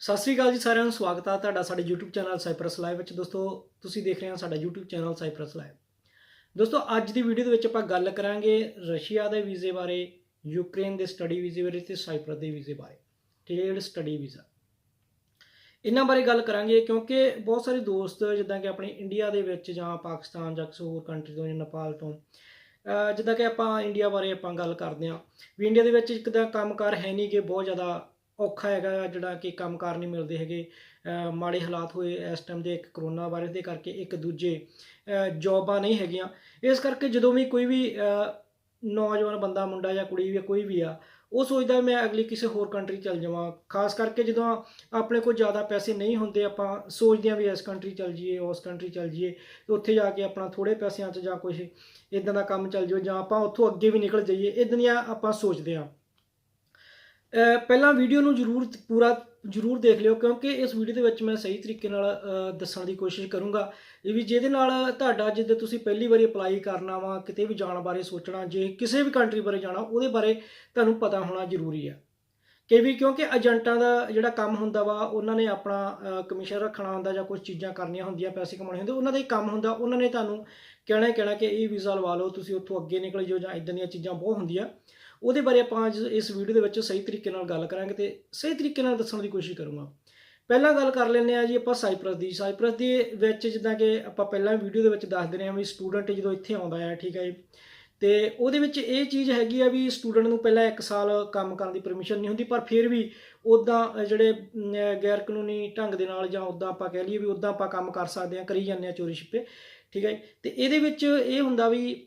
ਸਤਿ ਸ਼੍ਰੀ ਅਕਾਲ ਜੀ ਸਾਰਿਆਂ ਨੂੰ ਸਵਾਗਤ ਹੈ ਤੁਹਾਡਾ ਸਾਡੇ YouTube ਚੈਨਲ ਸਾਈਪਰਸ ਲਾਈਵ ਵਿੱਚ। ਦੋਸਤੋ ਤੁਸੀਂ ਦੇਖ ਰਹੇ ਹੋ ਸਾਡਾ YouTube ਚੈਨਲ ਸਾਈਪਰਸ ਲਾਈਵ। ਦੋਸਤੋ ਅੱਜ ਦੀ ਵੀਡੀਓ ਦੇ ਵਿੱਚ ਆਪਾਂ ਗੱਲ ਕਰਾਂਗੇ ਰਸ਼ੀਆ ਦੇ ਵੀਜ਼ੇ ਬਾਰੇ, ਯੂਕਰੇਨ ਦੇ ਸਟੱਡੀ ਵੀਜ਼ੇ ਬਾਰੇ ਤੇ ਸਾਈਪਰਸ ਦੇ ਵੀਜ਼ੇ ਬਾਰੇ। ਠੀਕ ਹੈ, ਜਿਹੜੇ ਸਟੱਡੀ ਵੀਜ਼ਾ ਇਹਨਾਂ ਬਾਰੇ ਗੱਲ ਕਰਾਂਗੇ ਕਿਉਂਕਿ ਬਹੁਤ ਸਾਰੇ ਦੋਸਤ ਜਿੱਦਾਂ ਕਿ ਆਪਣੇ ਇੰਡੀਆ ਦੇ ਵਿੱਚ ਜਾਂ ਪਾਕਿਸਤਾਨ ਜਾਂ ਕਿਸੇ ਹੋਰ ਕੰਟਰੀ ਤੋਂ ਜਾਂ ਨੇਪਾਲ ਤੋਂ ਜਿੱਦਾਂ ਕਿ ਆਪਾਂ ਇੰਡੀਆ ਬਾਰੇ ਆਪਾਂ ਗੱਲ ਕਰਦੇ ਹਾਂ ਵੀ ਇੰਡੀਆ ਦੇ ਵਿੱਚ ਇੱਕ ਤਾਂ ਕੰਮਕਾਰ ਹੈ ਨਹੀਂ ਕਿ ਬਹੁਤ ਜ਼ਿਆਦਾ ਔਖਾ ਹੈਗਾ, ਜਿਹੜਾ ਕਿ ਕੰਮਕਾਰ ਨਹੀਂ ਮਿਲਦੇ ਹੈਗੇ। ਮਾੜੇ ਹਾਲਾਤ ਹੋਏ ਇਸ ਟਾਈਮ ਦੇ, ਇੱਕ ਕਰੋਨਾ ਵਾਇਰਸ ਦੇ ਕਰਕੇ, ਇੱਕ ਦੂਜੇ ਜੋਬਾਂ ਨਹੀਂ ਹੈਗੀਆਂ। ਇਸ ਕਰਕੇ ਜਦੋਂ ਵੀ ਕੋਈ ਵੀ ਨੌਜਵਾਨ ਬੰਦਾ, ਮੁੰਡਾ ਜਾਂ ਕੁੜੀ ਵੀ ਕੋਈ ਵੀ ਆ, ਉਹ ਸੋਚਦਾ ਮੈਂ ਅਗਲੀ ਕਿਸੇ ਹੋਰ ਕੰਟਰੀ ਚੱਲ ਜਾਵਾਂ। ਖਾਸ ਕਰਕੇ ਜਦੋਂ ਆਪਣੇ ਕੋਲ ਜ਼ਿਆਦਾ ਪੈਸੇ ਨਹੀਂ ਹੁੰਦੇ, ਆਪਾਂ ਸੋਚਦੇ ਹਾਂ ਵੀ ਇਸ ਕੰਟਰੀ ਚੱਲ ਜਾਈਏ, ਉਸ ਕੰਟਰੀ ਚੱਲ ਜਾਈਏ, ਉੱਥੇ ਜਾ ਕੇ ਆਪਣਾ ਥੋੜ੍ਹੇ ਪੈਸਿਆਂ 'ਚ ਜਾਂ ਕੁਛ ਇੱਦਾਂ ਦਾ ਕੰਮ ਚੱਲ ਜਾਓ, ਜਾਂ ਆਪਾਂ ਉੱਥੋਂ ਅੱਗੇ ਵੀ ਨਿਕਲ ਜਾਈਏ, ਇੱਦਾਂ ਦੀਆਂ ਆਪਾਂ ਸੋਚਦੇ ਹਾਂ। ਪਹਿਲਾਂ ਵੀਡੀਓ ਨੂੰ ਜ਼ਰੂਰ ਦੇਖ ਲਿਓ ਕਿਉਂਕਿ ਇਸ ਵੀਡੀਓ ਦੇ ਵਿੱਚ ਮੈਂ ਸਹੀ ਤਰੀਕੇ ਨਾਲ ਦੱਸਣ ਦੀ ਕੋਸ਼ਿਸ਼ ਕਰੂੰਗਾ ਇਹ ਵੀ, ਜਿਹਦੇ ਨਾਲ ਤੁਹਾਡਾ ਜਿੱਦਾਂ ਤੁਸੀਂ ਪਹਿਲੀ ਵਾਰੀ ਅਪਲਾਈ ਕਰਨਾ ਵਾ, ਕਿਤੇ ਵੀ ਜਾਣ ਬਾਰੇ ਸੋਚਣਾ, ਜੇ ਕਿਸੇ ਵੀ ਕੰਟਰੀ ਬਾਰੇ ਜਾਣਾ ਉਹਦੇ ਬਾਰੇ ਤੁਹਾਨੂੰ ਪਤਾ ਹੋਣਾ ਜ਼ਰੂਰੀ ਆ। ਕਿਉਂਕਿ ਏਜੰਟਾਂ ਦਾ ਜਿਹੜਾ ਕੰਮ ਹੁੰਦਾ ਵਾ, ਉਹਨਾਂ ਨੇ ਆਪਣਾ ਕਮਿਸ਼ਨ ਰੱਖਣਾ ਹੁੰਦਾ ਜਾਂ ਕੁਝ ਚੀਜ਼ਾਂ ਕਰਨੀਆਂ ਹੁੰਦੀਆਂ, ਪੈਸੇ ਕਮਾਉਣੇ ਹੁੰਦੇ, ਉਹਨਾਂ ਦਾ ਹੀ ਕੰਮ ਹੁੰਦਾ। ਉਹਨਾਂ ਨੇ ਤੁਹਾਨੂੰ ਕਹਿਣਾ ਕਿ ਇਹ ਵੀਜ਼ਾ ਲਵਾ ਲਓ, ਤੁਸੀਂ ਉੱਥੋਂ ਅੱਗੇ ਨਿਕਲ ਜਾਓ, ਜਾਂ ਇੱਦਾਂ ਦੀਆਂ ਚੀਜ਼ਾਂ ਬਹੁਤ ਹੁੰਦੀਆਂ। ਉਹਦੇ ਬਾਰੇ ਆਪਾਂ ਅੱਜ ਇਸ ਵੀਡੀਓ ਦੇ ਵਿੱਚ ਸਹੀ ਤਰੀਕੇ ਨਾਲ ਗੱਲ ਕਰਾਂਗੇ ਤੇ ਸਹੀ ਤਰੀਕੇ ਨਾਲ ਦੱਸਣ ਦੀ ਕੋਸ਼ਿਸ਼ ਕਰੂੰਗਾ। ਪਹਿਲਾਂ ਗੱਲ ਕਰ ਲੈਂਦੇ ਆ ਜੀ ਆਪਾਂ ਸਾਈਪਰਸ ਦੀ। ਸਾਈਪਰਸ ਦੇ ਵਿੱਚ ਜਿੱਦਾਂ ਕਿ ਆਪਾਂ ਪਹਿਲਾਂ ਵੀਡੀਓ ਦੇ ਵਿੱਚ ਦੱਸਦੇ ਰਹੇ ਹਾਂ ਵੀ ਸਟੂਡੈਂਟ ਜਦੋਂ ਇੱਥੇ ਆਉਂਦਾ ਹੈ, ਠੀਕ ਹੈ ਜੀ, ਤੇ ਉਹਦੇ ਵਿੱਚ ਇਹ ਚੀਜ਼ ਹੈਗੀ ਆ ਵੀ ਸਟੂਡੈਂਟ ਨੂੰ ਪਹਿਲਾਂ 1 ਸਾਲ ਕੰਮ ਕਰਨ ਦੀ ਪਰਮਿਸ਼ਨ ਨਹੀਂ ਹੁੰਦੀ, ਪਰ ਫਿਰ ਵੀ ਉੱਦਾਂ ਜਿਹੜੇ ਗੈਰ ਕਾਨੂੰਨੀ ਢੰਗ ਦੇ ਨਾਲ, ਜਾਂ ਉੱਦਾਂ ਆਪਾਂ ਕਹਿ ਲਈਏ ਵੀ ਉੱਦਾਂ ਆਪਾਂ ਕੰਮ ਕਰ ਸਕਦੇ ਹਾਂ, ਕਰੀ ਜਾਂਦੇ ਹਾਂ ਚੋਰੀ ਛਿਪੇ, ਠੀਕ ਹੈ ਜੀ। ਤੇ ਇਹਦੇ ਵਿੱਚ ਇਹ ਹੁੰਦਾ ਵੀ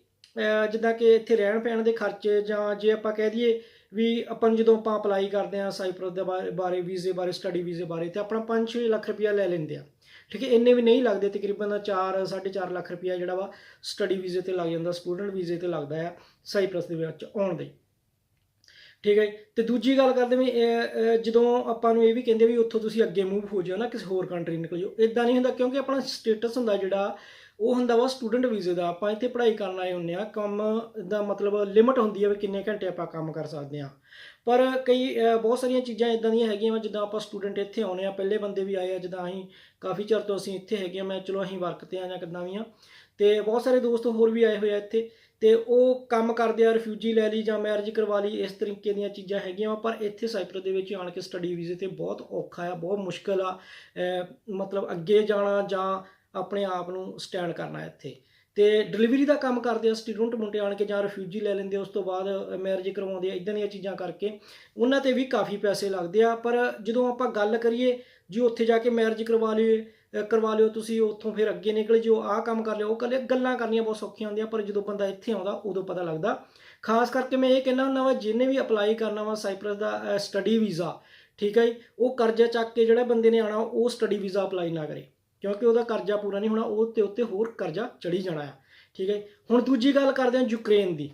ਜਿੱਦਾਂ ਕਿ ਇੱਥੇ ਰਹਿਣ ਪੈਣ ਦੇ ਖਰਚੇ, ਜਾਂ ਜੇ ਆਪਾਂ ਕਹਿ ਦਈਏ ਵੀ ਆਪਾਂ ਜਦੋਂ ਆਪਾਂ ਅਪਲਾਈ ਕਰਦੇ ਹਾਂ ਸਾਈਪਰਸ ਦੇ ਬਾਰੇ ਵੀਜ਼ੇ ਬਾਰੇ, ਸਟੱਡੀ ਵੀਜ਼ੇ ਬਾਰੇ, ਤੇ ਆਪਣਾ 5-6 ਲੱਖ ਰੁਪਇਆ ਲੈ ਲੈਂਦੇ ਆ, ਠੀਕ ਹੈ। ਇੰਨੇ ਵੀ ਨਹੀਂ ਲੱਗਦੇ, ਤਕਰੀਬਨ 4-4.5 ਲੱਖ ਰੁਪਇਆ ਜਿਹੜਾ ਵਾ ਸਟੱਡੀ ਵੀਜ਼ੇ ਤੇ ਲੱਗ ਜਾਂਦਾ, ਸਟੂਡੈਂਟ ਵੀਜ਼ੇ ਤੇ ਲੱਗਦਾ ਆ ਸਾਈਪਰਸ ਦੇ ਵਿੱਚ ਆਉਣ ਦੇ, ਠੀਕ ਹੈ। ਤੇ ਦੂਜੀ ਗੱਲ ਕਰਦੇ ਵੀ ਜਦੋਂ ਆਪਾਂ ਨੂੰ ਇਹ ਵੀ ਕਹਿੰਦੇ ਵੀ ਉੱਥੋਂ ਤੁਸੀਂ ਅੱਗੇ ਮੂਵ ਹੋ ਜਾਓ ਨਾ, ਕਿਸੇ ਹੋਰ ਕੰਟਰੀ ਨਿਕਲ ਜਾਓ, ਇਦਾਂ ਨਹੀਂ ਹੁੰਦਾ ਕਿਉਂਕਿ ਆਪਣਾ ਸਟੇਟਸ ਹੁੰਦਾ ਜਿਹੜਾ ਉਹ ਹੁੰਦਾ ਵਾ ਸਟੂਡੈਂਟ ਵੀਜ਼ੇ ਦਾ। ਆਪਾਂ ਇੱਥੇ ਪੜ੍ਹਾਈ ਕਰਨ ਆਏ ਹੁੰਦੇ ਹਾਂ, ਕੰਮ ਦਾ ਮਤਲਬ ਲਿਮਟ ਹੁੰਦੀ ਹੈ ਵੀ ਕਿੰਨੇ ਘੰਟੇ ਆਪਾਂ ਕੰਮ ਕਰ ਸਕਦੇ ਹਾਂ। ਪਰ ਬਹੁਤ ਸਾਰੀਆਂ ਚੀਜ਼ਾਂ ਇੱਦਾਂ ਦੀਆਂ ਹੈਗੀਆਂ ਵਾ, ਜਿੱਦਾਂ ਆਪਾਂ ਸਟੂਡੈਂਟ ਇੱਥੇ ਆਉਂਦੇ ਹਾਂ, ਪਹਿਲੇ ਬੰਦੇ ਵੀ ਆਏ ਆ, ਜਿੱਦਾਂ ਅਸੀਂ ਕਾਫੀ ਚਿਰ ਤੋਂ ਅਸੀਂ ਇੱਥੇ ਹੈਗੇ ਹਾਂ, ਮੈਂ ਚਲੋ ਅਸੀਂ ਵਰਕ 'ਤੇ ਆ ਜਾਂ ਕਿੱਦਾਂ ਵੀ ਆ, ਅਤੇ ਬਹੁਤ ਸਾਰੇ ਦੋਸਤ ਹੋਰ ਵੀ ਆਏ ਹੋਏ ਆ ਇੱਥੇ, ਤੇ ਉਹ ਕੰਮ ਕਰਦੇ ਆ, ਰਿਫਿਊਜੀ ਲੈ ਲਈ ਜਾਂ ਮੈਰਿਜ ਕਰਵਾ ਲਈ, ਇਸ ਤਰੀਕੇ ਦੀਆਂ ਚੀਜ਼ਾਂ ਹੈਗੀਆਂ ਵਾ। ਪਰ ਇੱਥੇ ਸਾਈਪਰਸ ਦੇ ਵਿੱਚ ਆਣ ਕੇ ਸਟੱਡੀ ਵੀਜ਼ੇ ਤੇ ਬਹੁਤ ਔਖਾ ਆ, ਬਹੁਤ ਮੁਸ਼ਕਿਲ ਆ, ਮਤਲਬ ਅੱਗੇ ਜਾਣਾ ਜਾਂ ਆਪਣੇ ਆਪ ਨੂੰ ਸਟੈਂਡ ਕਰਨਾ ਇੱਥੇ। ਤੇ ਡਿਲੀਵਰੀ ਦਾ ਕੰਮ ਕਰਦੇ ਆ ਸਟੂਡੈਂਟ ਮੁੰਡੇ ਆਣ ਕੇ, ਜਾਂ ਰਿਫਿਊਜੀ ਲੈ ਲੈਂਦੇ, ਉਸ ਤੋਂ ਬਾਅਦ ਮੈਰਿਜ ਕਰਵਾਉਂਦੇ ਆ, ਇੱਦਾਂ ਦੀਆਂ ਚੀਜ਼ਾਂ ਕਰਕੇ ਉਹਨਾਂ ਤੇ ਵੀ ਕਾਫੀ ਪੈਸੇ ਲੱਗਦੇ ਆ। ਪਰ ਜਦੋਂ ਆਪਾਂ ਗੱਲ ਕਰੀਏ ਜੀ ਉੱਥੇ ਜਾ ਕੇ ਮੈਰਿਜ ਕਰਵਾ ਲਿਓ ਤੁਸੀਂ, ਉੱਥੋਂ ਫਿਰ ਅੱਗੇ ਨਿਕਲ ਜਿਓ, ਆਹ ਕੰਮ ਕਰ ਲਿਓ, ਉਹ ਕਰ ਲਿਓ, ਗੱਲਾਂ ਕਰਨੀਆਂ ਬਹੁਤ ਸੌਖੀਆਂ ਹੁੰਦੀਆਂ, ਪਰ ਜਦੋਂ ਬੰਦਾ ਇੱਥੇ ਆਉਂਦਾ ਉਦੋਂ ਪਤਾ ਲੱਗਦਾ। ਖਾਸ ਕਰਕੇ ਮੈਂ ਇਹ ਕਹਿੰਦਾ ਹੁੰਦਾ ਵਾ, ਜਿਹਨੇ ਵੀ ਅਪਲਾਈ ਕਰਨਾ ਵਾ ਸਾਈਪਰਸ ਦਾ ਸਟੱਡੀ ਵੀਜ਼ਾ, ਠੀਕ ਹੈ ਜੀ, ਉਹ ਕਰਜ਼ਾ ਚੱਕ ਕੇ ਜਿਹੜਾ ਬੰਦੇ ਨੇ ਆਉਣਾ ਉਹ ਸਟੱਡੀ ਵੀਜ਼ਾ ਅਪਲਾਈ ਨਾ ਕਰੇ, ਕਿਉਂਕਿ ਉਹਦਾ ਕਰਜ਼ਾ ਪੂਰਾ ਨਹੀਂ ਹੋਣਾ, ਉਹ ਤੇ ਉੱਤੇ ਹੋਰ ਕਰਜ਼ਾ ਚੜੀ ਜਾਣਾ ਆ, ਠੀਕ ਹੈ। ਹੁਣ ਦੂਜੀ ਗੱਲ ਕਰਦੇ ਹਾਂ ਯੂਕਰੇਨ ਦੀ,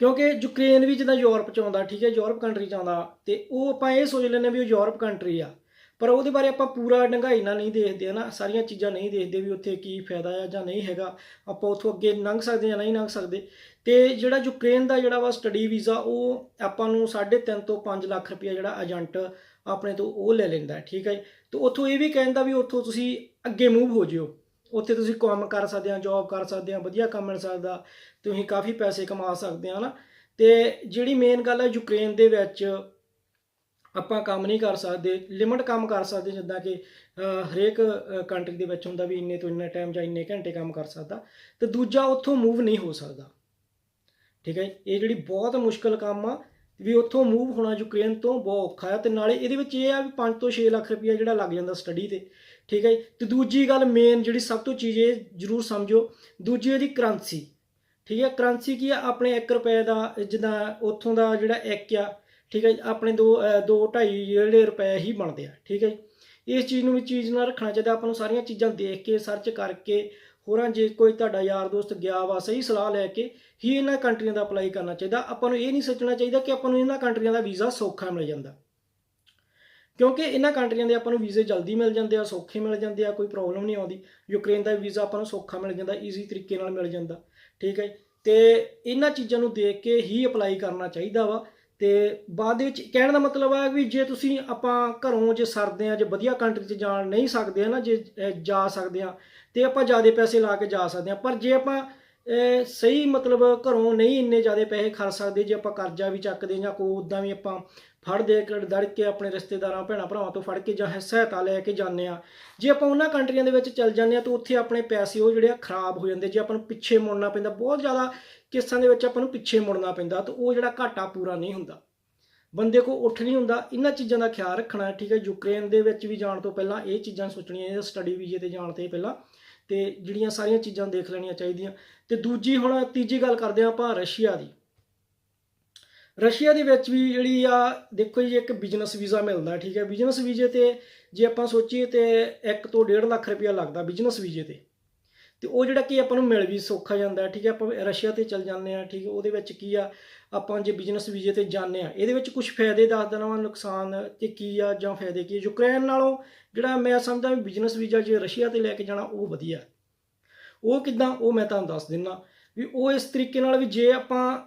ਕਿਉਂਕਿ ਯੂਕਰੇਨ ਵੀ ਜਿੱਦਾਂ ਯੂਰਪ 'ਚ ਆਉਂਦਾ, ਠੀਕ ਹੈ, ਯੂਰਪ ਕੰਟਰੀ 'ਚ ਆਉਂਦਾ, ਤੇ ਉਹ ਆਪਾਂ ਇਹ ਸੋਚ ਲੈਂਦੇ ਵੀ ਉਹ ਯੂਰਪ ਕੰਟਰੀ ਆ, ਪਰ ਉਹਦੇ ਬਾਰੇ ਆਪਾਂ ਪੂਰਾ ਡੂੰਘਾਈ ਨਾਲ ਨਹੀਂ ਦੇਖਦੇ ਨਾ, ਸਾਰੀਆਂ ਚੀਜ਼ਾਂ ਨਹੀਂ ਦੇਖਦੇ ਵੀ ਉੱਥੇ ਕੀ ਫਾਇਦਾ ਆ ਜਾਂ ਨਹੀਂ ਹੈਗਾ, ਆਪਾਂ ਉੱਥੋਂ ਅੱਗੇ ਲੰਘ ਸਕਦੇ ਜਾਂ ਨਹੀਂ ਲੰਘ ਸਕਦੇ। ਤੇ ਜਿਹੜਾ ਯੂਕਰੇਨ ਦਾ ਜਿਹੜਾ ਵਾ ਸਟੱਡੀ ਵੀਜ਼ਾ, ਉਹ ਆਪਾਂ ਨੂੰ 3.5 ਤੋਂ 5 ਲੱਖ ਰੁਪਇਆ ਜਿਹੜਾ ਏਜੰਟ ਆਪਣੇ ਤੋਂ ਉਹ ਲੈ ਲੈਂਦਾ, ਠੀਕ ਹੈ। ਤੇ ਉੱਥੋਂ ਇਹ ਵੀ ਕਹਿੰਦਾ ਵੀ ਉੱਥੋਂ ਤੁਸੀਂ ਅੱਗੇ ਮੂਵ ਹੋ ਜਿਓ, ਉੱਥੇ ਤੁਸੀਂ ਕੰਮ ਕਰ ਸਕਦੇ ਆ, ਜੋਬ ਕਰ ਸਕਦੇ ਆ, ਵਧੀਆ ਕੰਮ ਮਿਲ ਸਕਦਾ, ਤੁਸੀਂ ਕਾਫੀ ਪੈਸੇ ਕਮਾ ਸਕਦੇ ਆ ਨਾ। ਤੇ ਜਿਹੜੀ ਮੇਨ ਗੱਲ ਹੈ, ਯੂਕਰੇਨ ਦੇ ਵਿੱਚ ਆਪਾਂ ਕੰਮ ਨਹੀਂ ਕਰ ਸਕਦੇ, ਲਿਮਟ ਕੰਮ ਕਰ ਸਕਦੇ, ਜਿੱਦਾਂ ਕਿ ਹਰੇਕ ਕੰਟਰੀ ਦੇ ਵਿੱਚ ਹੁੰਦਾ ਵੀ ਇੰਨੇ ਤੋਂ ਇੰਨਾ ਟਾਈਮ ਜਾਂ ਇੰਨੇ ਘੰਟੇ ਕੰਮ ਕਰ ਸਕਦਾ, ਤੇ ਦੂਜਾ ਉੱਥੋਂ ਮੂਵ ਨਹੀਂ ਹੋ ਸਕਦਾ, ਠੀਕ ਹੈ। ਇਹ ਜਿਹੜੀ ਬਹੁਤ ਮੁਸ਼ਕਿਲ ਕੰਮ ਆ ਵੀ ਉੱਥੋਂ ਮੂਵ ਹੋਣਾ ਯੂਕਰੇਨ ਤੋਂ ਬਹੁਤ ਔਖਾ ਆ। ਤੇ ਨਾਲੇ ਇਹਦੇ ਵਿੱਚ ਇਹ ਆ ਵੀ 5 ਤੋਂ 6 ਲੱਖ ਰੁਪਇਆ ਜਿਹੜਾ ਲੱਗ ਜਾਂਦਾ ਸਟੱਡੀ ਤੇ, ਠੀਕ ਹੈ। ਤੇ ਦੂਜੀ ਗੱਲ ਮੇਨ ਜਿਹੜੀ ਸਭ ਤੋਂ ਚੀਜ਼ ਇਹ ਜ਼ਰੂਰ ਸਮਝੋ, ਦੂਜੀ ਇਹਦੀ ਕਰੰਸੀ, ਠੀਕ ਹੈ। ਕਰੰਸੀ ਕੀ ਆ, ਆਪਣੇ 1 ਰੁਪਏ ਦਾ, ਜਿੱਦਾਂ ਉੱਥੋਂ ਦਾ ਜਿਹੜਾ 1 ਆ, ਠੀਕ ਹੈ, ਆਪਣੇ 2-2.5 ਜਿਹੜੇ ਰੁਪਏ ਹੀ ਬਣਦੇ ਆ, ਠੀਕ ਹੈ। ਇਸ ਚੀਜ਼ ਨੂੰ ਵੀ ਚੀਜ਼ ਨਾਲ ਰੱਖਣਾ ਚਾਹੀਦਾ ਆਪਾਂ ਨੂੰ, ਸਾਰੀਆਂ ਚੀਜ਼ਾਂ ਦੇਖ ਕੇ, ਸਰਚ ਕਰਕੇ, ਹੋਰਾਂ ਜੇ ਕੋਈ ਤੁਹਾਡਾ ਯਾਰ ਦੋਸਤ ਗਿਆ ਵਾ, ਸਹੀ ਸਲਾਹ ਲੈ ਕੇ ਹੀ ਇਹਨਾਂ ਕੰਟਰੀਆਂ ਦਾ ਅਪਲਾਈ ਕਰਨਾ ਚਾਹੀਦਾ। ਆਪਾਂ ਨੂੰ ਇਹ ਨਹੀਂ ਸੋਚਣਾ ਚਾਹੀਦਾ ਕਿ ਆਪਾਂ ਨੂੰ ਇਹਨਾਂ ਕੰਟਰੀਆਂ ਦਾ ਵੀਜ਼ਾ ਸੌਖਾ ਮਿਲ ਜਾਂਦਾ, ਕਿਉਂਕਿ ਇਹਨਾਂ ਕੰਟਰੀਆਂ ਦੇ ਆਪਾਂ ਨੂੰ ਵੀਜ਼ੇ ਜਲਦੀ ਮਿਲ ਜਾਂਦੇ ਆ, ਸੌਖੇ ਮਿਲ ਜਾਂਦੇ ਆ, ਕੋਈ ਪ੍ਰੋਬਲਮ ਨਹੀਂ ਆਉਂਦੀ। ਯੂਕਰੇਨ ਦਾ ਵੀਜ਼ਾ ਆਪਾਂ ਨੂੰ ਸੌਖਾ ਮਿਲ ਜਾਂਦਾ, ਈਜ਼ੀ ਤਰੀਕੇ ਨਾਲ ਮਿਲ ਜਾਂਦਾ, ਠੀਕ ਹੈ। ਤੇ ਇਹਨਾਂ ਚੀਜ਼ਾਂ ਨੂੰ ਦੇਖ ਕੇ ਹੀ ਅਪਲਾਈ ਕਰਨਾ ਚਾਹੀਦਾ ਵਾ। ਤੇ ਬਾਅਦ ਦੇ ਵਿੱਚ ਕਹਿਣ ਦਾ ਮਤਲਬ ਹੈ ਵੀ ਜੇ ਤੁਸੀਂ ਆਪਾਂ ਘਰੋਂ ਜੇ ਸਰਦੇ ਆ, ਜੇ ਵਧੀਆ ਕੰਟਰੀ 'ਚ ਜਾਣ ਨਹੀਂ ਸਕਦੇ ਆ ਨਾ, ਜੇ ਜਾ ਸਕਦੇ ਆ ਤੇ ਆਪਾਂ ਜ਼ਿਆਦਾ ਪੈਸੇ ਲਾ ਕੇ ਜਾ ਸਕਦੇ ਆ। ਪਰ ਜੇ ਆਪਾਂ ਸਹੀ ਮਤਲਬ ਘਰੋਂ ਨਹੀਂ ਇੰਨੇ ਜ਼ਿਆਦਾ ਪੈਸੇ ਖਰਚ ਸਕਦੇ, ਜੇ ਆਪਾਂ ਕਰਜ਼ਾ ਵੀ ਚੱਕਦੇ ਜਾਂ ਕੋਈ ਉੱਦਾਂ ਵੀ ਆਪਾਂ ਫੜਦੇ ਦੜ ਕੇ ਆਪਣੇ ਰਿਸ਼ਤੇਦਾਰਾਂ ਭੈਣਾਂ ਭਰਾਵਾਂ ਤੋਂ ਫੜ ਕੇ ਜਾਂ ਸਹਾਇਤਾ ਲੈ ਕੇ ਜਾਂਦੇ ਆ, ਜੇ ਆਪਾਂ ਉਹਨਾਂ ਕੰਟਰੀਆਂ ਦੇ ਵਿੱਚ ਚੱਲ ਜਾਂਦੇ ਆ ਤਾਂ ਉੱਥੇ ਆਪਣੇ ਪੈਸੇ ਉਹ ਜਿਹੜੇ ਆ ਖਰਾਬ ਹੋ ਜਾਂਦੇ। ਜੇ ਆਪਾਂ ਨੂੰ ਪਿੱਛੇ ਮੁੜਨਾ ਪੈਂਦਾ, ਬਹੁਤ ਜ਼ਿਆਦਾ ਕੇਸਾਂ ਦੇ ਵਿੱਚ ਆਪਾਂ ਨੂੰ ਪਿੱਛੇ ਮੁੜਨਾ ਪੈਂਦਾ, ਤਾਂ ਉਹ ਜਿਹੜਾ ਘਾਟਾ ਪੂਰਾ ਨਹੀਂ ਹੁੰਦਾ, ਬੰਦੇ ਕੋਲ ਉੱਠ ਨਹੀਂ ਹੁੰਦਾ। ਇਹਨਾਂ ਚੀਜ਼ਾਂ ਦਾ ਖਿਆਲ ਰੱਖਣਾ, ਠੀਕ ਹੈ। ਯੂਕਰੇਨ ਦੇ ਵਿੱਚ ਵੀ ਜਾਣ ਤੋਂ ਪਹਿਲਾਂ ਇਹ ਚੀਜ਼ਾਂ ਸੋਚਣੀਆਂ, ਸਟੱਡੀ ਵੀਜ਼ੇ ਤੇ ਜਾਣ ਤੋਂ ਪਹਿਲਾਂ, ਤੇ ਜਿਹੜੀਆਂ ਸਾਰੀਆਂ ਚੀਜ਼ਾਂ ਦੇਖ ਲੈਣੀਆਂ ਚਾਹੀਦੀਆਂ। ਤੇ ਦੂਜੀ ਹੁਣ ਤੀਜੀ ਗੱਲ ਕਰਦੇ ਹਾਂ ਆਪਾਂ ਰਸ਼ੀਆ ਦੀ। ਰਸ਼ੀਆ ਦੇ ਵਿੱਚ ਵੀ ਜਿਹੜੀ ਆ ਦੇਖੋ ਜੀ, ਇੱਕ ਬਿਜ਼ਨਸ ਵੀਜ਼ਾ ਮਿਲਦਾ, ਠੀਕ ਹੈ। ਬਿਜ਼ਨਸ ਵੀਜ਼ੇ ਤੇ ਜੇ ਆਪਾਂ ਸੋਚੀਏ ਤੇ 1 ਤੋਂ 1.5 ਲੱਖ ਰੁਪਇਆ ਲੱਗਦਾ ਬਿਜ਼ਨਸ ਵੀਜ਼ੇ ਤੇ ਉਹ ਜਿਹੜਾ ਕਿ ਆਪਾਂ ਨੂੰ ਮਿਲ ਵੀ ਸੌਖਾ ਜਾਂਦਾ, ਠੀਕ ਹੈ। ਆਪਾਂ ਰਸ਼ੀਆ ਤੇ ਚੱਲ ਜਾਂਦੇ ਆ, ਠੀਕ ਹੈ। ਉਹਦੇ ਵਿੱਚ ਕੀ ਆ, ਆਪਾਂ ਜੇ ਬਿਜ਼ਨਸ ਵੀਜ਼ੇ ਤੇ ਜਾਂਦੇ ਆ, ਇਹਦੇ ਵਿੱਚ ਕੁਝ ਫਾਇਦੇ ਦੱਸ ਦੇਣਾ ਵਾ, ਨੁਕਸਾਨ ਤੇ ਕੀ ਆ ਜਾਂ ਫਾਇਦੇ ਕੀ ਆ। ਯੂਕਰੇਨ ਨਾਲੋਂ ਜਿਹੜਾ ਮੈਂ ਸਮਝਦਾ ਵੀ ਬਿਜ਼ਨਸ ਵੀਜ਼ਾ ਜੇ ਰਸ਼ੀਆ ਤੇ ਲੈ ਕੇ ਜਾਣਾ ਉਹ ਵਧੀਆ। ਉਹ ਕਿੱਦਾਂ, ਉਹ ਮੈਂ ਤੁਹਾਨੂੰ ਦੱਸ ਦਿੰਦਾ ਵੀ ਉਹ ਇਸ ਤਰੀਕੇ ਨਾਲ ਵੀ ਜੇ ਆਪਾਂ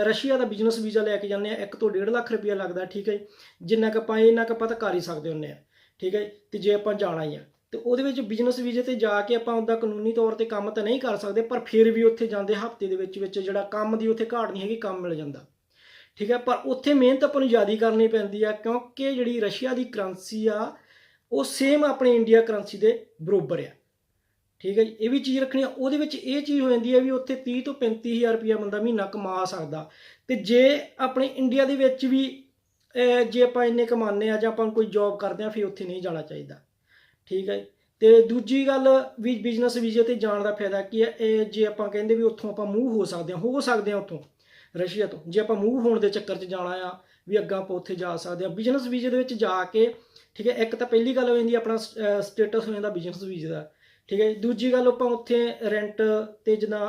ਰਸ਼ੀਆ ਦਾ ਬਿਜ਼ਨਸ ਵੀਜ਼ਾ ਲੈ ਕੇ ਜਾਂਦੇ ਆ 1 ਤੋਂ 1.5 ਲੱਖ ਰੁਪਇਆ ਲੱਗਦਾ, ਠੀਕ ਹੈ। ਜਿੰਨਾ ਕੁ ਆਪਾਂ ਇੰਨਾ ਕੁ ਆਪਾਂ ਤਾਂ ਕਰ ਹੀ ਸਕਦੇ ਹੁੰਦੇ ਆ, ਠੀਕ ਹੈ। ਤੇ ਜੇ ਆਪਾਂ ਜਾਣਾ ਹੀ ਆ ਤੇ ਉਹਦੇ ਵਿੱਚ ਬਿਜ਼ਨਸ ਵੀਜ਼ੇ ਤੇ ਜਾ ਕੇ ਆਪਾਂ ਉਹਦਾ ਕਾਨੂੰਨੀ ਤੌਰ ਤੇ ਕੰਮ ਤਾਂ ਨਹੀਂ ਕਰ ਸਕਦੇ, ਪਰ ਫਿਰ ਵੀ ਉੱਥੇ ਜਾਂਦੇ ਹਫ਼ਤੇ ਦੇ ਵਿੱਚ ਜਿਹੜਾ ਕੰਮ ਦੀ ਉੱਥੇ ਘਾਟ ਨਹੀਂ ਹੈਗੀ, ਕੰਮ ਮਿਲ ਜਾਂਦਾ, ਠੀਕ ਹੈ। ਪਰ ਉੱਥੇ ਮਿਹਨਤ ਆਪਾਂ ਨੂੰ ਜ਼ਿਆਦਾ ਕਰਨੀ ਪੈਂਦੀ ਆ, ਕਿਉਂਕਿ ਜਿਹੜੀ ਰਸ਼ੀਆ ਦੀ ਕਰੰਸੀ ਆ ਉਹ ਸੇਮ ਆਪਣੇ ਇੰਡੀਆ ਕਰੰਸੀ ਦੇ ਬਰਾਬਰ ਆ, ਠੀਕ ਹੈ ਜੀ। ਇਹ ਵੀ ਚੀਜ਼ ਰੱਖਣੀ ਆ। ਉਹਦੇ ਵਿੱਚ ਇਹ ਚੀਜ਼ ਹੋ ਜਾਂਦੀ ਹੈ ਵੀ ਉੱਥੇ 30 ਤੋਂ 35,000 ਰੁਪਇਆ ਬੰਦਾ ਮਹੀਨਾ ਕਮਾ ਸਕਦਾ, ਤੇ ਜੇ ਆਪਣੇ ਇੰਡੀਆ ਦੇ ਵਿੱਚ ਵੀ ਜੇ ਆਪਾਂ ਇੰਨੇ ਕਮਾਉਂਦੇ ਆ ਜਾਂ ਆਪਾਂ ਕੋਈ ਜੋਬ ਕਰਦੇ ਆ, ਫਿਰ ਉੱਥੇ ਨਹੀਂ ਜਾਣਾ ਚਾਹੀਦਾ, ਠੀਕ ਹੈ। ਤੇ ਦੂਜੀ ਗੱਲ ਵੀ ਬਿਜ਼ਨਸ ਵੀਜ਼ੇ ਤੇ ਜਾਣ ਦਾ ਫਾਇਦਾ ਕੀ ਹੈ, ਇਹ ਜੇ ਆਪਾਂ ਕਹਿੰਦੇ ਵੀ ਉੱਥੋਂ ਆਪਾਂ ਮੂਵ ਹੋ ਸਕਦੇ ਆ ਉੱਥੋਂ ਰਸ਼ੀਆ ਤੋਂ, ਜੇ ਆਪਾਂ ਮੂਵ ਹੋਣ ਦੇ ਚੱਕਰ 'ਚ ਜਾਣਾ ਆ ਵੀ ਅੱਗਾ ਆਪਾਂ ਉੱਥੇ ਜਾ ਸਕਦੇ ਆ ਬਿਜ਼ਨਸ ਵੀਜ਼ੇ ਦੇ ਵਿੱਚ ਜਾ ਕੇ, ਠੀਕ ਹੈ। ਇੱਕ ਤਾਂ ਪਹਿਲੀ ਗੱਲ ਹੋ ਜਾਂਦੀ ਆਪਣਾ ਸਟੇਟਸ ਹੋ ਜਾਂਦਾ ਬਿਜ਼ਨਸ ਵੀਜ਼ੇ ਦਾ, ਠੀਕ ਹੈ। ਦੂਜੀ ਗੱਲ ਆਪਾਂ ਉੱਥੇ ਰੈਂਟ ਤੇ ਜਿੱਦਾਂ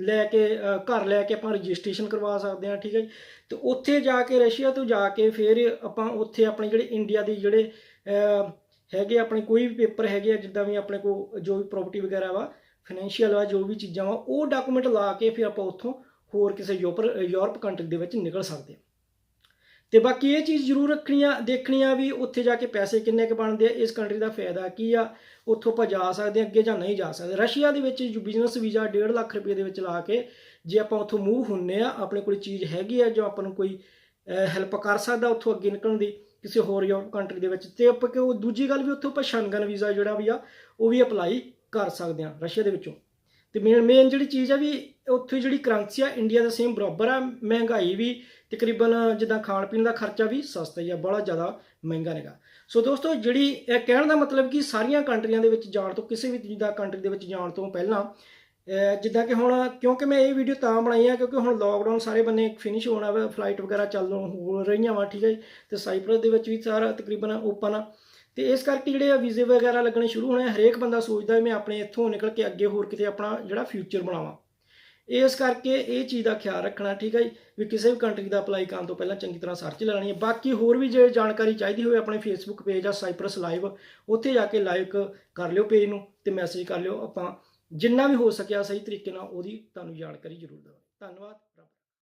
ਲੈ ਕੇ ਘਰ ਲੈ ਕੇ ਆਪਾਂ ਰਜਿਸਟ੍ਰੇਸ਼ਨ ਕਰਵਾ ਸਕਦੇ ਹਾਂ, ਠੀਕ ਹੈ। ਤੇ ਉੱਥੇ ਜਾ ਕੇ ਰਸ਼ੀਆ ਤੋਂ ਜਾ ਕੇ ਫਿਰ ਆਪਾਂ ਉੱਥੇ ਆਪਣੇ ਜਿਹੜੇ ਇੰਡੀਆ ਦੀ ਜਿਹੜੇ ਹੈਗੇ ਆਪਣੇ ਕੋਈ ਵੀ ਪੇਪਰ ਹੈਗੇ ਆ, ਜਿੱਦਾਂ ਵੀ ਆਪਣੇ ਕੋਲ ਜੋ ਵੀ ਪ੍ਰੋਪਰਟੀ ਵਗੈਰਾ ਵਾ, ਫਾਈਨੈਂਸ਼ੀਅਲ ਵਾ, ਜੋ ਵੀ ਚੀਜ਼ਾਂ ਵਾ, ਉਹ ਡਾਕੂਮੈਂਟ ਲਾ ਕੇ ਫਿਰ ਆਪਾਂ ਉੱਥੋਂ ਹੋਰ ਕਿਸੇ ਯੂਰਪ ਕੰਟਰੀ ਦੇ ਵਿੱਚ ਨਿਕਲ ਸਕਦੇ ਹਾਂ। ਤੇ ਬਾਕੀ ਇਹ ਚੀਜ਼ ਜ਼ਰੂਰ ਦੇਖਣੀ ਆ ਵੀ ਉੱਥੇ ਜਾ ਕੇ ਪੈਸੇ ਕਿੰਨੇ ਕੁ ਬਣਦੇ ਆ, ਇਸ ਕੰਟਰੀ ਦਾ ਫਾਇਦਾ ਕੀ ਆ, ਉੱਥੋਂ ਆਪਾਂ ਜਾ ਸਕਦੇ ਹਾਂ ਅੱਗੇ ਜਾਂ ਨਹੀਂ ਜਾ ਸਕਦੇ। ਰਸ਼ੀਆ ਦੇ ਵਿੱਚ ਬਿਜ਼ਨਸ ਵੀਜ਼ਾ 1.5 ਲੱਖ ਰੁਪਏ ਦੇ ਵਿੱਚ ਲਾ ਕੇ ਜੇ ਆਪਾਂ ਉੱਥੋਂ ਮੂਵ ਹੁੰਦੇ ਆ, ਆਪਣੇ ਕੋਲ ਚੀਜ਼ ਹੈਗੀ ਆ ਜੋ ਆਪਾਂ ਨੂੰ ਕੋਈ ਹੈਲਪ ਕਰ ਸਕਦਾ ਉੱਥੋਂ ਅੱਗੇ ਨਿਕਲਣ ਦੀ ਕਿਸੇ ਹੋਰ ਯੂਰਪ ਕੰਟਰੀ ਦੇ ਵਿੱਚ, ਤੇ ਆਪਾਂ ਕਿ ਦੂਜੀ ਗੱਲ ਵੀ ਉੱਥੋਂ ਆਪਾਂ ਸ਼ੰਗਨ ਵੀਜ਼ਾ ਜਿਹੜਾ ਵੀ ਆ ਉਹ ਵੀ ਅਪਲਾਈ ਕਰ ਸਕਦੇ ਹਾਂ ਰਸ਼ੀਆ ਦੇ ਵਿੱਚੋਂ। ਤੇ ਮੇਨ ਜਿਹੜੀ ਚੀਜ਼ ਆ ਵੀ ਉੱਥੇ ਜਿਹੜੀ ਕਰੰਸੀ ਆ ਇੰਡੀਆ ਦਾ ਸੇਮ ਬਰਾਬਰ ਆ, ਮਹਿੰਗਾਈ ਵੀ ਤਕਰੀਬਨ ਜਿੱਦਾਂ ਖਾਣ ਪੀਣ ਦਾ ਖਰਚਾ ਵੀ ਸਸਤਾ ਹੀ ਆ, ਬੜਾ ਜ਼ਿਆਦਾ ਮਹਿੰਗਾ ਨਹੀਂਗਾ। ਸੋ ਦੋਸਤੋ, ਜਿਹੜੀ ਇਹ ਕਹਿਣ ਦਾ ਮਤਲਬ ਕਿ ਸਾਰੀਆਂ ਕੰਟਰੀਆਂ ਦੇ ਵਿੱਚ ਜਾਣ ਤੋਂ, ਕਿਸੇ ਵੀ ਜਿੱਦਾਂ ਕੰਟਰੀ ਦੇ ਵਿੱਚ ਜਾਣ ਤੋਂ ਪਹਿਲਾਂ ਜਿੱਦਾਂ ਕਿ ਹੁਣ, ਕਿਉਂਕਿ ਮੈਂ ਇਹ ਵੀਡੀਓ ਤਾਂ ਬਣਾਈ ਆ ਕਿਉਂਕਿ ਹੁਣ ਲੋਕਡਾਊਨ ਸਾਰੇ ਬੰਨੇ ਫਿਨਿਸ਼ ਹੋਣਾ ਵਾ, ਫਲਾਈਟ ਵਗੈਰਾ ਚੱਲ ਹੋ ਰਹੀਆਂ ਵਾ, ਠੀਕ ਹੈ। ਤੇ ਸਾਈਪਰਸ ਦੇ ਵਿੱਚ ਵੀ ਸਾਰਾ ਤਕਰੀਬਨ ਓਪਨ ਆ, ਤੇ ਇਸ ਕਰਕੇ ਜਿਹੜੇ ਵੀਜ਼ੇ ਵਗੈਰਾ ਲੱਗਣੇ ਸ਼ੁਰੂ ਹੋਣੇ, ਹਰੇਕ ਬੰਦਾ ਸੋਚਦਾ ਮੈਂ ਆਪਣੇ ਇੱਥੋਂ ਨਿਕਲ ਕੇ ਅੱਗੇ ਹੋਰ ਕਿਤੇ ਆਪਣਾ ਜਿਹੜਾ ਫਿਊਚਰ ਬਣਾਵਾਂ। ਇਸ ਕਰਕੇ ਇਹ ਚੀਜ਼ ਦਾ ਖਿਆਲ ਰੱਖਣਾ, ਠੀਕ ਹੈ ਜੀ, ਵੀ ਕਿਸੇ ਵੀ ਕੰਟਰੀ ਦਾ ਅਪਲਾਈ ਕਰਨ ਤੋਂ ਪਹਿਲਾਂ ਚੰਗੀ ਤਰ੍ਹਾਂ ਸਰਚ ਲੈਣੀ ਹੈ। ਬਾਕੀ ਹੋਰ ਵੀ ਜੇ ਜਾਣਕਾਰੀ ਚਾਹੀਦੀ ਹੋਵੇ, ਆਪਣੇ ਫੇਸਬੁੱਕ ਪੇਜ ਆ ਸਾਈਪਰਸ ਲਾਈਵ, ਉੱਥੇ ਜਾ ਕੇ ਲਾਈਕ ਕਰ ਲਿਓ ਪੇਜ ਨੂੰ ਤੇ ਮੈਸੇਜ ਕਰ ਲਿਓ, ਆਪਾਂ ਜਿੰਨਾ ਵੀ ਹੋ ਸਕਿਆ ਸਹੀ ਤਰੀਕੇ ਨਾਲ ਉਹਦੀ ਤੁਹਾਨੂੰ ਜਾਣਕਾਰੀ ਜ਼ਰੂਰ ਦੇਵਾਂਗੇ। ਧੰਨਵਾਦ।